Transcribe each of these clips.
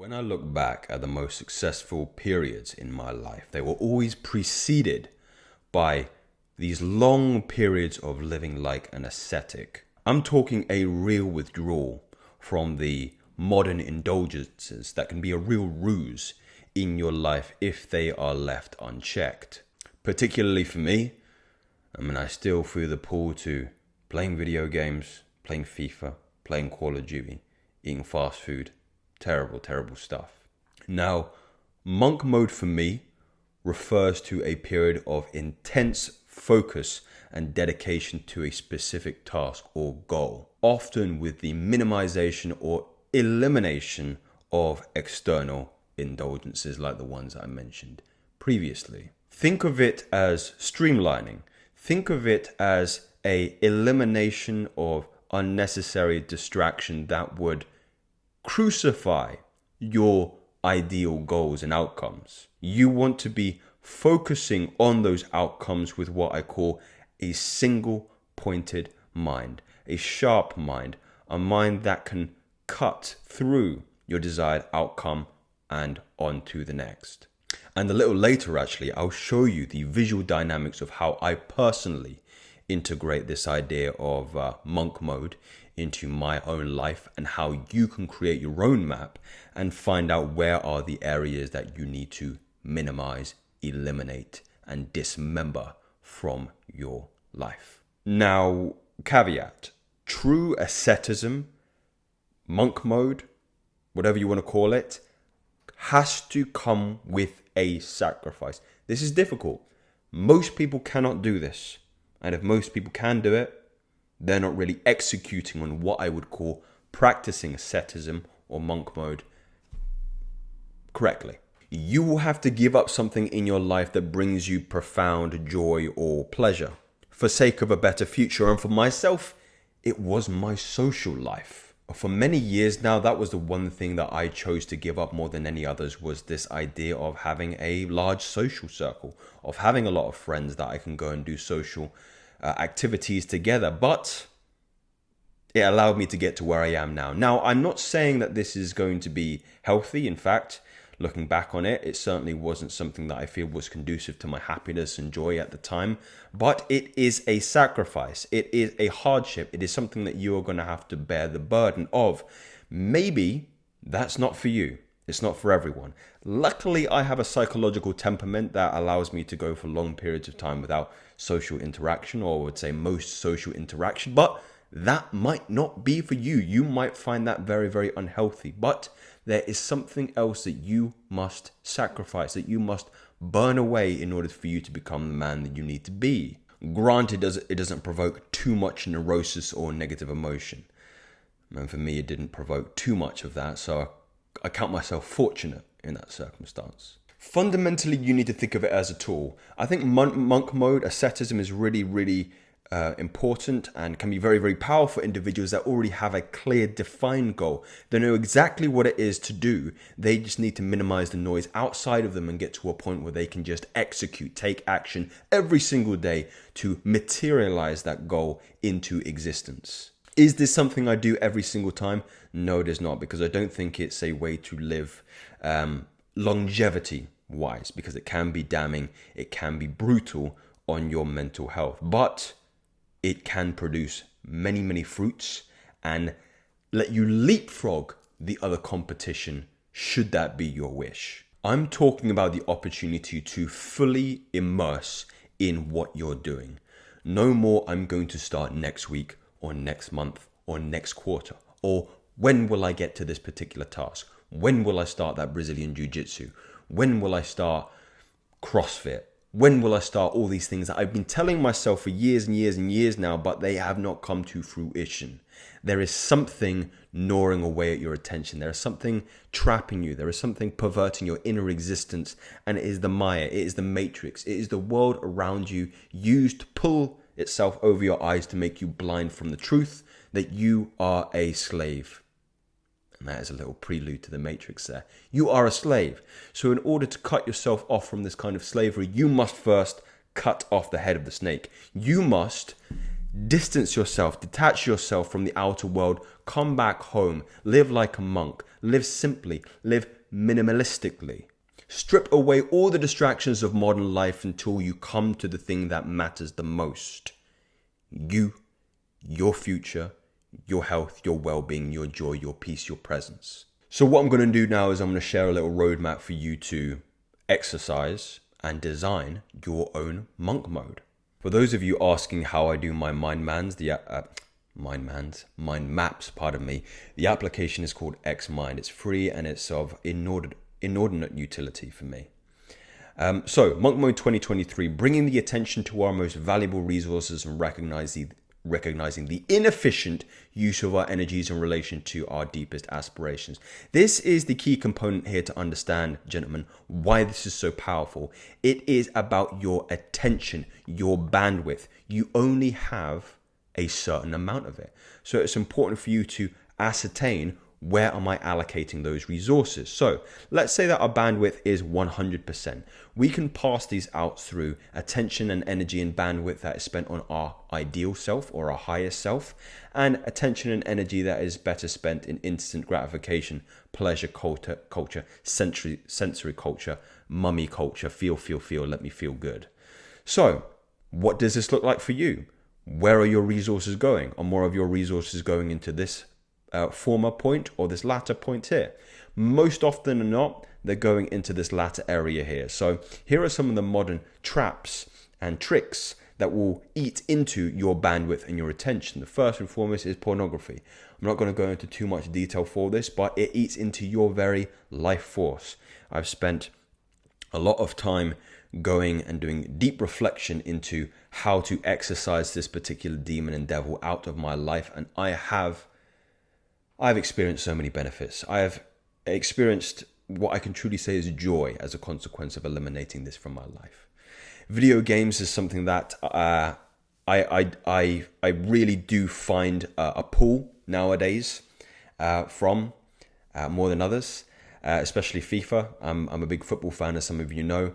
When I look back at the most successful periods in my life, they were always preceded by these long periods of living like an ascetic. I'm talking a real withdrawal from the modern indulgences that can be a real ruse in your life if they are left unchecked. Particularly for me, I still feel the pull to playing video games, playing FIFA, playing Call of Duty, eating fast food. Terrible, terrible stuff. Now, monk mode for me refers to a period of intense focus and dedication to a specific task or goal, often with the minimization or elimination of external indulgences like the ones I mentioned previously. Think of it as streamlining. Think of it as a elimination of unnecessary distraction that would crucify your ideal goals and outcomes. You want to be focusing on those outcomes with what I call a single pointed mind, a sharp mind, a mind that can cut through your desired outcome and on to the next. And a little later, actually, I'll show you the visual dynamics of how I personally integrate this idea of monk mode into my own life and how you can create your own map and find out where are the areas that you need to minimize, eliminate, and dismember from your life. Now, caveat, true asceticism, monk mode, whatever you want to call it, has to come with a sacrifice. This is difficult. Most people cannot do this. And if most people can do it, they're not really executing on what I would call practicing asceticism or monk mode correctly. You will have to give up something in your life that brings you profound joy or pleasure for sake of a better future. And for myself, it was my social life. For many years now, that was the one thing that I chose to give up more than any others, was this idea of having a large social circle, of having a lot of friends that I can go and do social activities together. But it allowed me to get to where I am now. Now, I'm not saying that this is going to be healthy. In fact, looking back on it, it certainly wasn't something that I feel was conducive to my happiness and joy at the time. But it is a sacrifice. It is a hardship. It is something that you are going to have to bear the burden of. Maybe that's not for you. It's not for everyone. Luckily, I have a psychological temperament that allows me to go for long periods of time without social interaction, or I would say most social interaction. But that might not be for you. You might find that very, very unhealthy. But there is something else that you must sacrifice, that you must burn away in order for you to become the man that you need to be. Granted, it doesn't provoke too much neurosis or negative emotion. And for me, it didn't provoke too much of that. So I count myself fortunate in that circumstance. Fundamentally, you need to think of it as a tool. I think monk mode, asceticism, is really, really important and can be very, very powerful for individuals that already have a clear, defined goal. They know exactly what it is to do. They just need to minimize the noise outside of them and get to a point where they can just execute, take action every single day to materialize that goal into existence. Is this something I do every single time? No, it is not, because I don't think it's a way to live longevity-wise, because it can be damning, it can be brutal on your mental health. But it can produce many, many fruits and let you leapfrog the other competition, should that be your wish. I'm talking about the opportunity to fully immerse in what you're doing. No more, I'm going to start next week or next month or next quarter, or when will I get to this particular task? When will I start that Brazilian Jiu-Jitsu? When will I start CrossFit? When will I start all these things that I've been telling myself for years and years and years now, but they have not come to fruition? There is something gnawing away at your attention. There is something trapping you. There is something perverting your inner existence. And it is the Maya. It is the matrix. It is the world around you used to pull itself over your eyes to make you blind from the truth that you are a slave. And that is a little prelude to the Matrix there. You are a slave. So in order to cut yourself off from this kind of slavery, you must first cut off the head of the snake. You must Distance yourself, detach yourself from the outer world, come back home, live like a monk, live simply, live minimalistically. Strip away all the distractions of modern life until you come to the thing that matters the most. You, your future, your health, your well-being, your joy, your peace, your presence. So what I'm going to do now is I'm going to share a little roadmap for you to exercise and design your own monk mode. For those of you asking how I do my mind maps, the application is called XMind. It's free and it's of inordinate utility for me. So Monk Mode 2023, bringing the attention to our most valuable resources and recognizing the inefficient use of our energies in relation to our deepest aspirations. This is the key component here to understand, gentlemen, why this is so powerful. It is about your attention, your bandwidth. You only have a certain amount of it. So it's important for you to ascertain, where am I allocating those resources? So let's say that our bandwidth is 100%. We can pass these out through attention and energy and bandwidth that is spent on our ideal self or our highest self, and attention and energy that is better spent in instant gratification, pleasure culture, sensory culture, mummy culture, feel, let me feel good. So what does this look like for you? Where are your resources going? Are more of your resources going into this former point or this latter point here? Most often than not, they're going into this latter area here. So here are some of the modern traps and tricks that will eat into your bandwidth and your attention. The first and foremost is pornography. I'm not going to go into too much detail for this, but it eats into your very life force. I've spent a lot of time going and doing deep reflection into how to exercise this particular demon and devil out of my life, and I've experienced so many benefits. I have experienced what I can truly say is joy as a consequence of eliminating this from my life. Video games is something that I really do find a pull nowadays from more than others, especially FIFA. I'm a big football fan, as some of you know.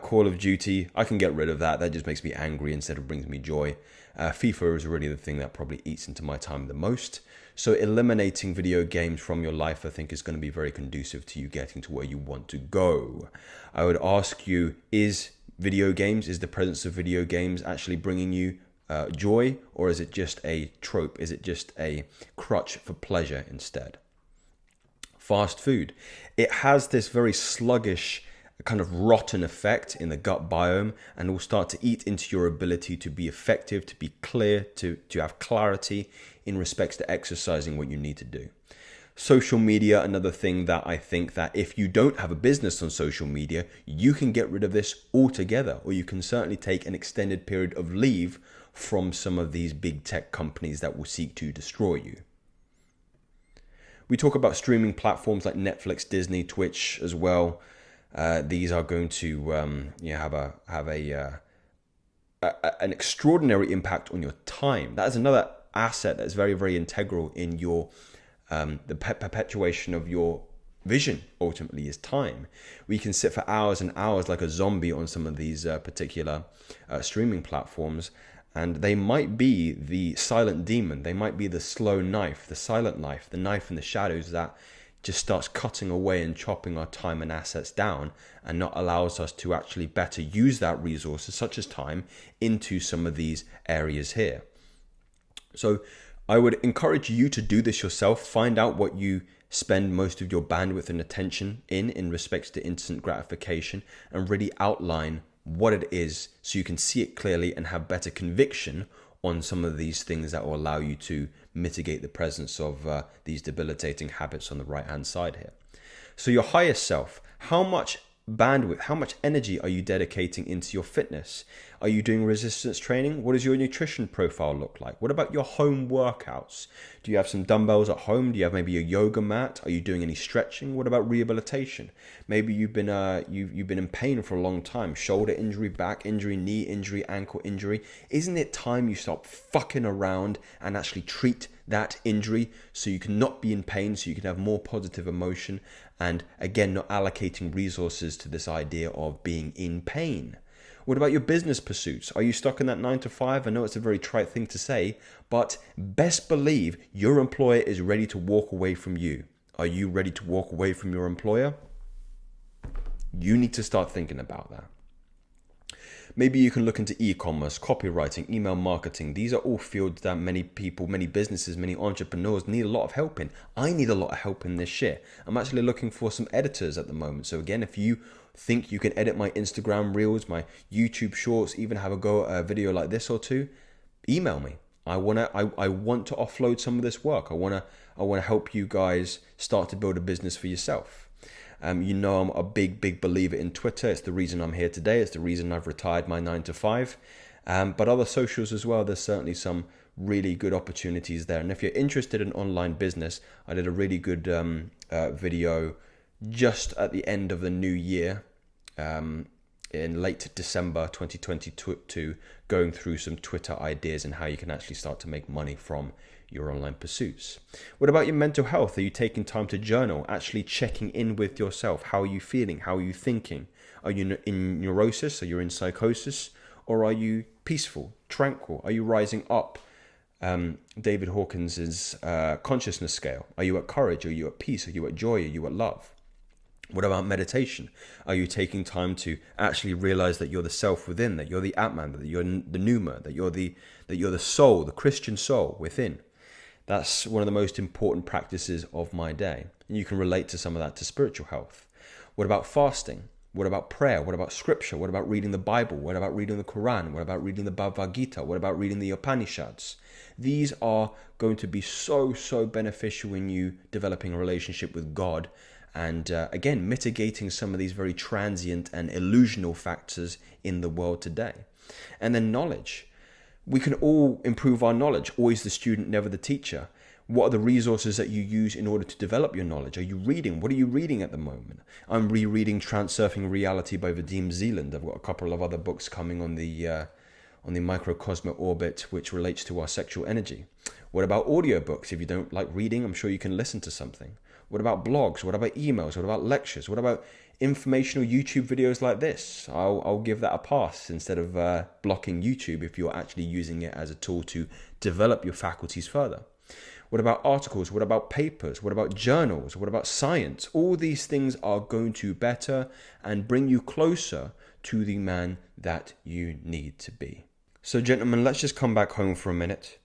Call of Duty, I can get rid of that. That just makes me angry instead of brings me joy. FIFA is really the thing that probably eats into my time the most. So eliminating video games from your life, I think, is going to be very conducive to you getting to where you want to go. I would ask you, is the presence of video games actually bringing you joy, or is it just a trope? Is it just a crutch for pleasure instead? Fast food. It has this very sluggish, kind of rotten effect in the gut biome, and will start to eat into your ability to be effective, to be clear, to have clarity in respects to exercising what you need to do. Social media, another thing that I think that if you don't have a business on social media, you can get rid of this altogether, or you can certainly take an extended period of leave from some of these big tech companies that will seek to destroy you. We talk about streaming platforms like Netflix, Disney, Twitch as well. These are going to have an extraordinary impact on your time. That is another asset that's very, very integral in your the perpetuation of your vision. Ultimately, is time. We can sit for hours and hours like a zombie on some of these particular streaming platforms, and they might be the silent demon. They might be the slow knife, the silent knife, the knife in the shadows that just starts cutting away and chopping our time and assets down, and not allows us to actually better use that resources, such as time, into some of these areas here. So I would encourage you to do this yourself. Find out what you spend most of your bandwidth and attention in respects to instant gratification, and really outline what it is so you can see it clearly and have better conviction on some of these things that will allow you to mitigate the presence of these debilitating habits on the right hand side here. So your highest self, how much bandwidth, how much energy are you dedicating into your fitness? Are you doing resistance training? What does your nutrition profile look like? What about your home workouts? Do you have some dumbbells at home? Do you have maybe a yoga mat? Are you doing any stretching? What about rehabilitation? Maybe you've been in pain for a long time, shoulder injury, back injury, knee injury, ankle injury. Isn't it time you stop fucking around and actually treat that injury so you can not be in pain, so you can have more positive emotion, and again, not allocating resources to this idea of being in pain? What about your business pursuits? Are you stuck in that 9 to 5? I know it's a very trite thing to say, but best believe your employer is ready to walk away from you. Are you ready to walk away from your employer? You need to start thinking about that. Maybe you can look into e-commerce, copywriting, email marketing. These are all fields that many people, many businesses, many entrepreneurs need a lot of help in. I need a lot of help in this year. I'm actually looking for some editors at the moment. So again, if you think you can edit my Instagram reels, my YouTube shorts, even have a go at a video like this or two, email me. I want to offload some of this work. I want to help you guys start to build a business for yourself. You know, I'm a big believer in Twitter. It's the reason I'm here today. It's the reason I've retired my 9 to 5. But other socials as well, there's certainly some really good opportunities there. And if you're interested in online business, I did a really good video just at the end of the new year, in late December 2022, going through some Twitter ideas and how you can actually start to make money from your online pursuits. What about your mental health? Are you taking time to journal, actually checking in with yourself? How are you feeling? How are you thinking? Are you in neurosis? Are you in psychosis? Or are you peaceful, tranquil? Are you rising up? David Hawkins's consciousness scale. Are you at courage? Are you at peace? Are you at joy? Are you at love? What about meditation? Are you taking time to actually realize that you're the self within, that you're the Atman, that you're the Pneuma, that you're the soul, the Christian soul within? That's one of the most important practices of my day. And you can relate to some of that to spiritual health. What about fasting? What about prayer? What about scripture? What about reading the Bible? What about reading the Quran? What about reading the Bhagavad Gita? What about reading the Upanishads? These are going to be so beneficial in you developing a relationship with God and again, mitigating some of these very transient and illusional factors in the world today. And then knowledge. We can all improve our knowledge. Always the student, never the teacher. What are the resources that you use in order to develop your knowledge? Are you reading? What are you reading at the moment? I'm rereading Transurfing Reality by Vadim Zeland. I've got a couple of other books coming on the microcosmic orbit, which relates to our sexual energy. What about audiobooks? If you don't like reading, I'm sure you can listen to something. What about blogs? What about emails? What about lectures? What about informational YouTube videos like this? I'll give that a pass instead of blocking YouTube if you're actually using it as a tool to develop your faculties further. What about articles? What about papers? What about journals? What about science? All these things are going to better and bring you closer to the man that you need to be. So gentlemen, let's just come back home for a minute.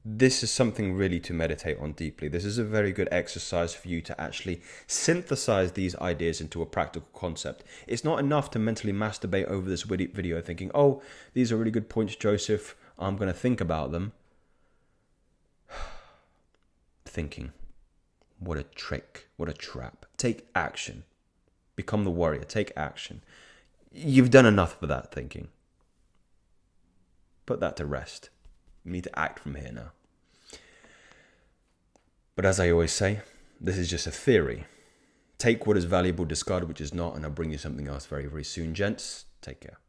This is something really to meditate on deeply. This is a very good exercise for you to actually synthesize these ideas into a practical concept. It's not enough to mentally masturbate over this video thinking, oh, these are really good points, Joseph. I'm going to think about them. Thinking. What a trick. What a trap. Take action. Become the warrior. Take action. You've done enough for that thinking. Put that to rest. You need to act from here now. But as I always say, this is just a theory. Take what is valuable, discard which is not, and I'll bring you something else very soon, gents. Take care.